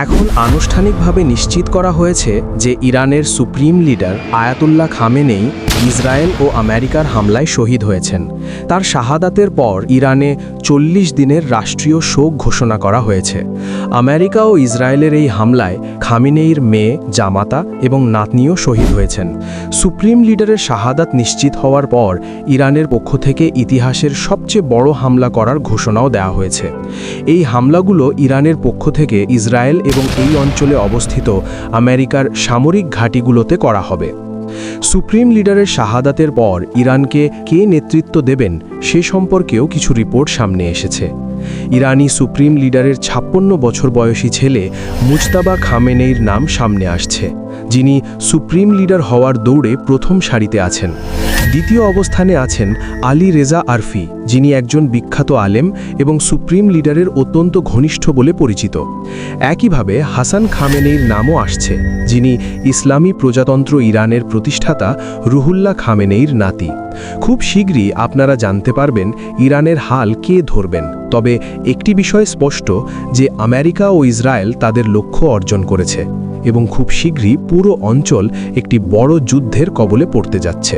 এখন আনুষ্ঠানিকভাবে নিশ্চিত করা হয়েছে যে ইরানের supreme leader Ayatollah Khamenei Israel ও আমেরিকার হামলায় শহীদ হয়েছেন। তার শাহাদাতের পর ইরানে 40 দিনের রাষ্ট্রীয় শোক ঘোষণা করা হয়েছে। আমেরিকা ও ইসরায়েলের এই হামলায় খামেনেইর মেয়ে, জামাতা এবং নাতনিও শহীদ হয়েছেন। সুপ্রিম লিডারের শাহাদাত নিশ্চিত হওয়ার পর ইরানের পক্ষ থেকে ইতিহাসের সবচেয়ে বড় হামলা করার ঘোষণাও দেওয়া হয়েছে। এই হামলাগুলো ইরানের পক্ষ থেকে ইসরায়েল এবং এই অঞ্চলে অবস্থিত আমেরিকার সামরিক ঘাঁটিগুলোতে করা হবে। সুপ্রিম লিডারের শাহাদাতের পর ইরানকে কে নেতৃত্ব দেবেন সে সম্পর্কেও কিছু রিপোর্ট সামনে এসেছে। ইরানি সুপ্রিম লিডারের 56 বছর বয়সী ছেলে মুজতাবা খামেনেইর নাম সামনে আসছে, যিনি সুপ্রিম লিডার হওয়ার দৌড়ে প্রথম সারিতে আছেন। দ্বিতীয় অবস্থানে আছেন আলী রেজা আরফি, যিনি একজন বিখ্যাত আলেম এবং সুপ্রিম লিডারের অত্যন্ত ঘনিষ্ঠ বলে পরিচিত। একইভাবে হাসান খামেনেইর নামও আসছে, যিনি ইসলামী প্রজাতন্ত্র ইরানের প্রতিষ্ঠাতা রুহুল্লাহ খামেনেইর নাতি। খুব শীঘ্রই আপনারা জানতে পারবেন ইরানের হাল কে ধরবেন। তবে একটি বিষয় স্পষ্ট যে আমেরিকা ও ইসরায়েল তাদের লক্ষ্য অর্জন করেছে এবং খুব শীঘ্রই পুরো অঞ্চল একটি বড় যুদ্ধের কবলে পড়তে যাচ্ছে।